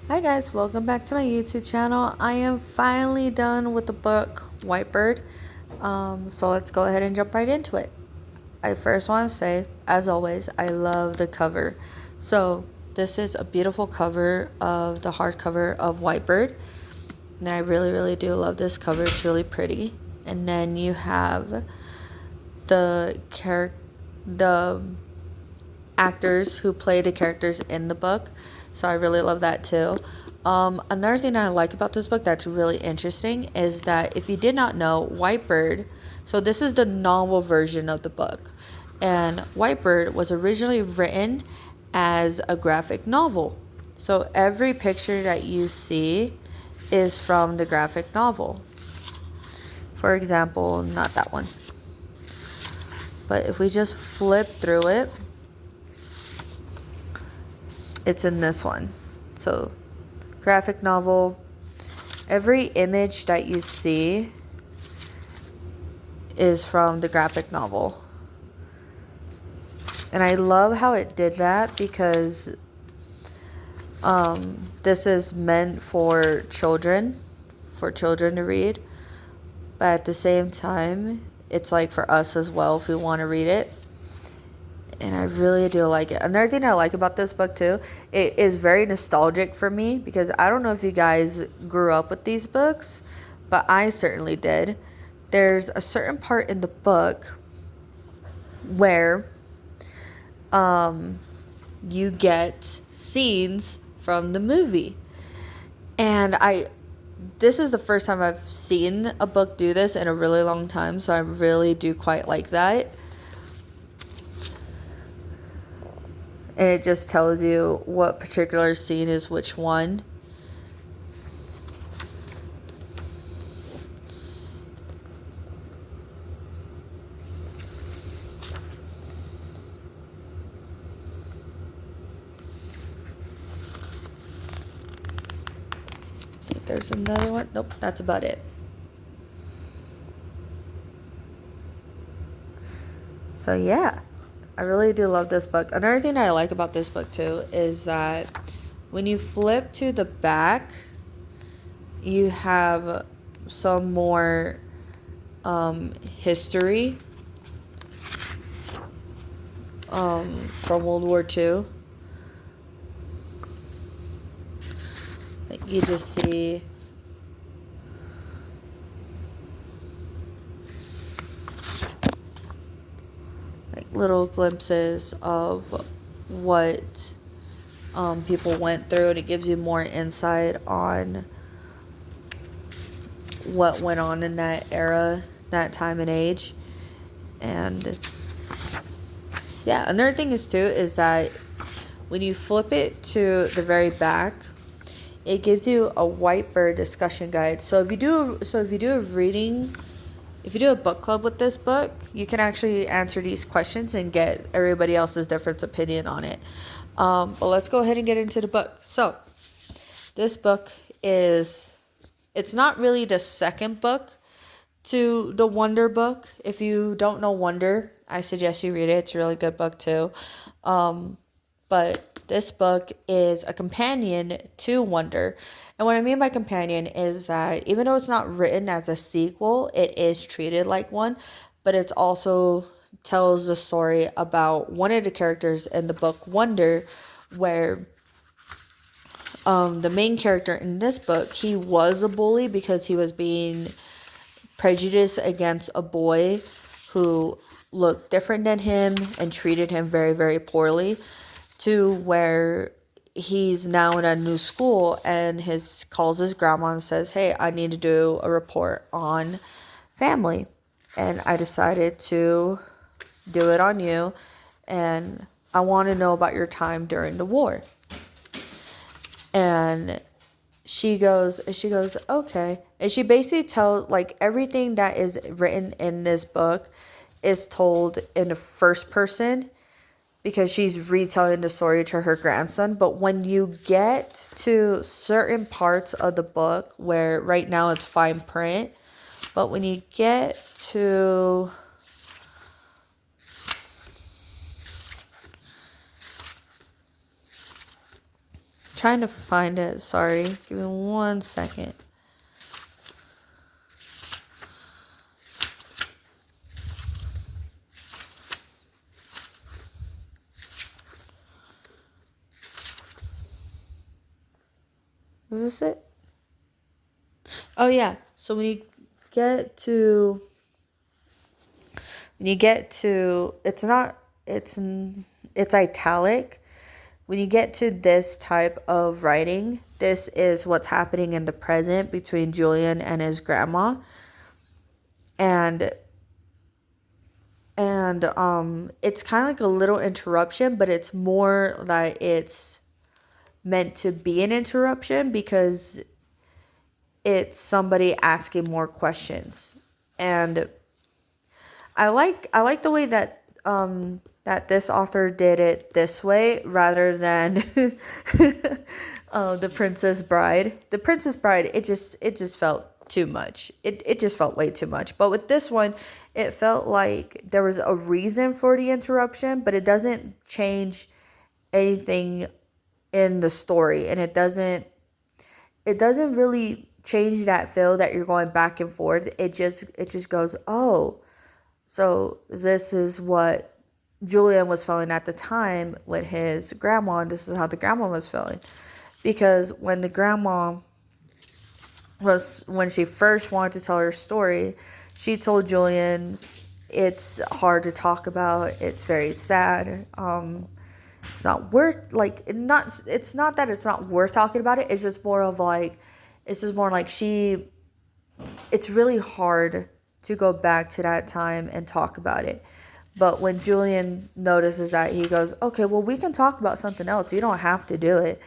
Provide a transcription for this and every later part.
Hi guys, welcome back to my YouTube channel. I am finally done with the book Whitebird. So let's go ahead and jump right into it. I first want to say, as always, I love the cover. So this is a beautiful cover of the hardcover of Whitebird. And I really do love this cover. It's really pretty. And then you have the actors who play the characters in the book. So I really love that too. Another thing I like about this book that's really interesting is that if you did not know, Whitebird, so this is the novel version of the book. And Whitebird was originally written as a graphic novel. So every picture that you see is from the graphic novel. For example, not that one. But if we just flip through it, it's in this one. So graphic novel, every image that you see is from the graphic novel. And I love how it did that because this is meant for children to read, but at the same time it's like for us as well if we want to read it. And I really do like it. Another thing I like about this book too, it is very nostalgic for me because I don't know if you guys grew up with these books, but I certainly did. There's a certain part in the book where you get scenes from the movie. And this is the first time I've seen a book do this in a really long time, so I really do quite like that. And it just tells you what particular scene is which one. I think there's another one. Nope, that's about it. So yeah, I really do love this book. Another thing I like about this book too is that when you flip to the back, you have some more history from World War II. Like you just see like little glimpses of what people went through, and it gives you more insight on what went on in that era, that time and age. And yeah, another thing is that when you flip it to the very back, it gives you a Whitebird discussion guide. So if you do a book club with this book, you can actually answer these questions and get everybody else's different opinion on it. But let's go ahead and get into the book. So this book it's not really the second book to the Wonder book. If you don't know Wonder, I suggest you read it. It's a really good book too. But this book is a companion to Wonder. And what I mean by companion is that even though it's not written as a sequel, it is treated like one, but it's also tells the story about one of the characters in the book Wonder, where the main character in this book, he was a bully because he was being prejudiced against a boy who looked different than him and treated him very poorly, to where he's now in a new school and calls his grandma and says, hey, I need to do a report on family, and I decided to do it on you, and I want to know about your time during the war. And she goes, okay. And she basically tells, like, everything that is written in this book is told in the first person because she's retelling the story to her grandson. But when you get to certain parts of the book, where right now it's fine print, but when you get to Trying to find it. Sorry. Give me 1 second. Is this it? Oh yeah. So get to when you get to it's not it's italic. When you get to this type of writing, this is what's happening in the present between Julian and his grandma. And it's kind of like a little interruption, but it's more like it's meant to be an interruption because it's somebody asking more questions. And I like the way that that this author did it this way rather than The Princess Bride. The Princess Bride, it just felt too much. It just felt way too much. But with this one, it felt like there was a reason for the interruption, but it doesn't change anything in the story, and it doesn't really change that feel that you're going back and forth. It just goes, oh, so this is what Julian was feeling at the time with his grandma, and this is how the grandma was feeling. Because when she first wanted to tell her story, she told Julian it's hard to talk about, it's very sad. It's not worth it's not that it's not worth talking about it. It's just more like it's really hard to go back to that time and talk about it. But when Julian notices that, he goes, okay, well, we can talk about something else. You don't have to do it.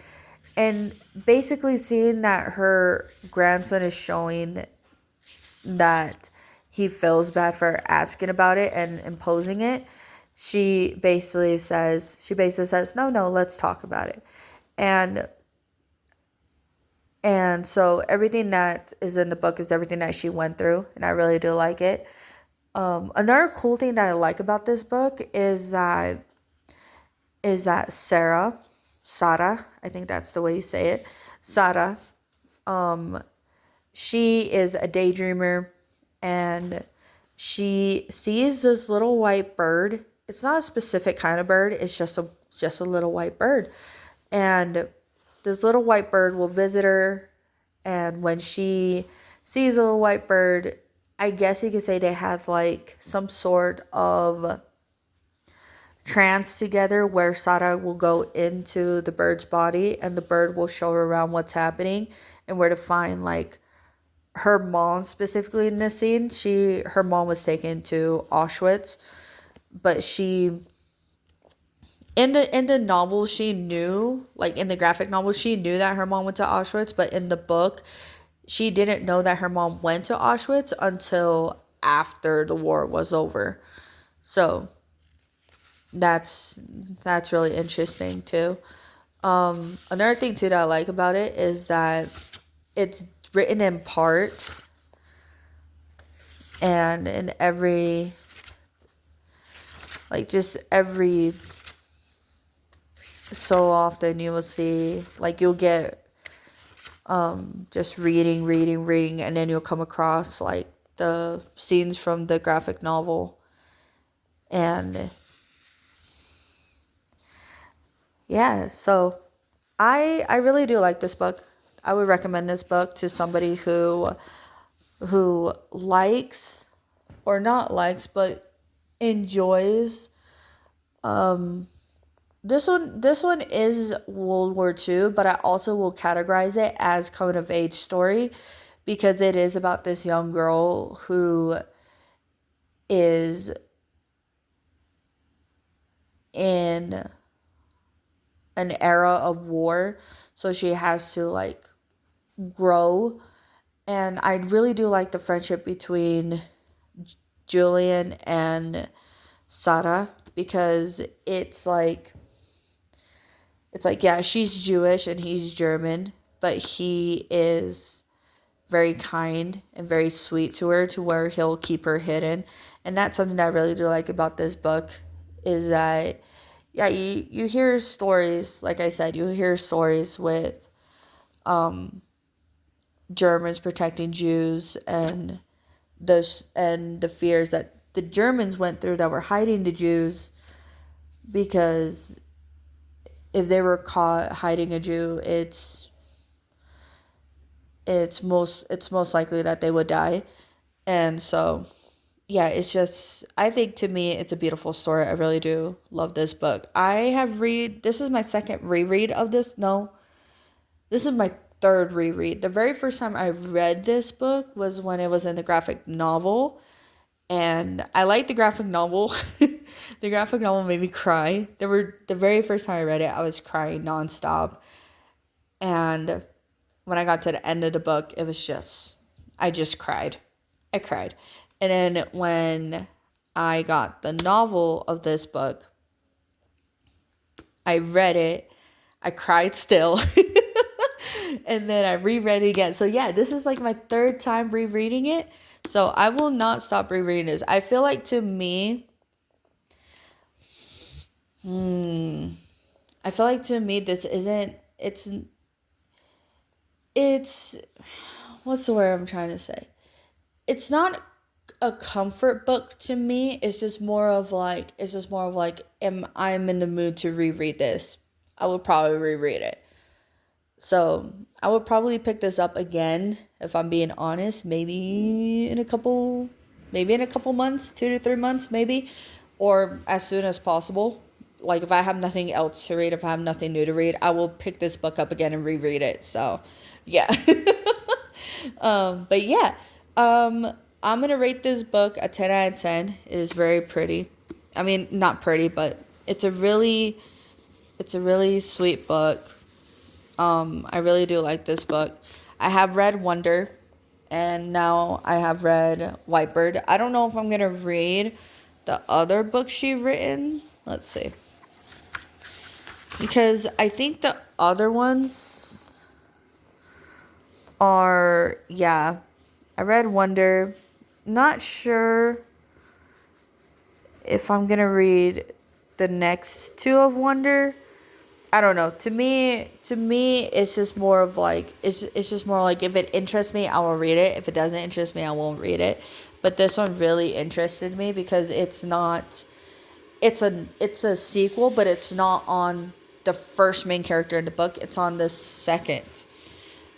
And basically seeing that her grandson is showing that he feels bad for asking about it and imposing it, she basically says, no, let's talk about it. And so everything that is in the book is everything that she went through, and I really do like it. Another cool thing that I like about this book is that Sarah, I think that's the way you say it, Sarah, she is a daydreamer, and she sees this little white bird. It's not a specific kind of bird, it's just a little white bird. And this little white bird will visit her, and when she sees a little white bird, I guess you could say they have like some sort of trance together where Sarah will go into the bird's body and the bird will show her around what's happening and where to find like her mom. Specifically in this scene, her mom was taken to Auschwitz, but in the novel she knew, like in the graphic novel, she knew that her mom went to Auschwitz, but in the book she didn't know that her mom went to Auschwitz until after the war was over. So that's really interesting too. Another thing too that I like about it is that it's written in parts, and in every so often you will see, like, you'll get just reading, and then you'll come across like the scenes from the graphic novel. And yeah, so I really do like this book. I would recommend this book to somebody who likes, or not likes, but enjoys. This one is World War II, but I also will categorize it as coming of age story, because it is about this young girl who is in an era of war, so she has to like grow. And I really do like the friendship between Julian and Sarah, because it's like, yeah, she's Jewish and he's German, but he is very kind and very sweet to her, to where he'll keep her hidden. And that's something that I really do like about this book, is that, yeah, you hear stories, like I said, you hear stories with um Germans protecting Jews, and the fears that the Germans went through that were hiding the Jews, because if they were caught hiding a Jew, it's most likely that they would die. And so, yeah, it's just, I think, to me it's a beautiful story. I really do love this book. This is my second reread of this. No, this is my third reread. The very first time I read this book was when it was in the graphic novel, and I liked the graphic novel. The graphic novel made me cry. The very first time I read it, I was crying nonstop. And when I got to the end of the book, it was just, I just cried. I cried. And then when I got the novel of this book, I read it. I cried still. And then I reread it again. So yeah, this is like my third time rereading it. So I will not stop rereading this. I feel like, to me, I feel like, to me, this isn't, it's, what's the word I'm trying to say? It's not a comfort book to me. It's just more of like, am I'm in the mood to reread this, I would probably reread it. So I would probably pick this up again, if I'm being honest, maybe in a couple months, 2 to 3 months, maybe, or as soon as possible. Like, if I have nothing else to read, if I have nothing new to read, I will pick this book up again and reread it. So, yeah. But yeah, um, I'm gonna rate this book a 10 out of 10. It is very pretty. I mean, not pretty, but it's a really sweet book. I really do like this book. I have read Wonder, and now I have read Whitebird. I don't know if I'm gonna read the other book she written. Let's see, because I think the other ones are, yeah. I read Wonder. Not sure if I'm gonna read the next two of Wonder. I don't know. To me, it's just more of like, it's just more like, if it interests me, I will read it. If it doesn't interest me, I won't read it. But this one really interested me, because it's a sequel, but it's not on the first main character in the book. It's on the second.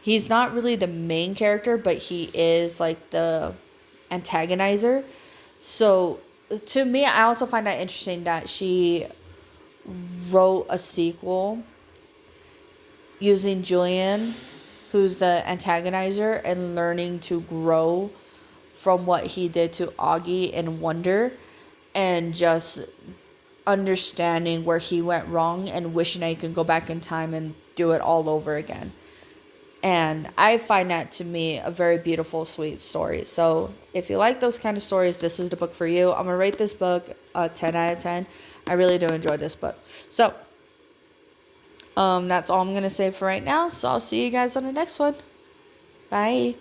He's not really the main character, but he is like the antagonizer. So, to me, I also find that interesting that she wrote a sequel using Julian, who's the antagonizer, and learning to grow from what he did to Augie in Wonder, and just understanding where he went wrong and wishing I could go back in time and do it all over again. And I find that, to me, a very beautiful, sweet story. So if you like those kind of stories, this is the book for you. I'm going to rate this book a 10 out of 10. I really do enjoy this book. So that's all I'm going to say for right now. So I'll see you guys on the next one. Bye.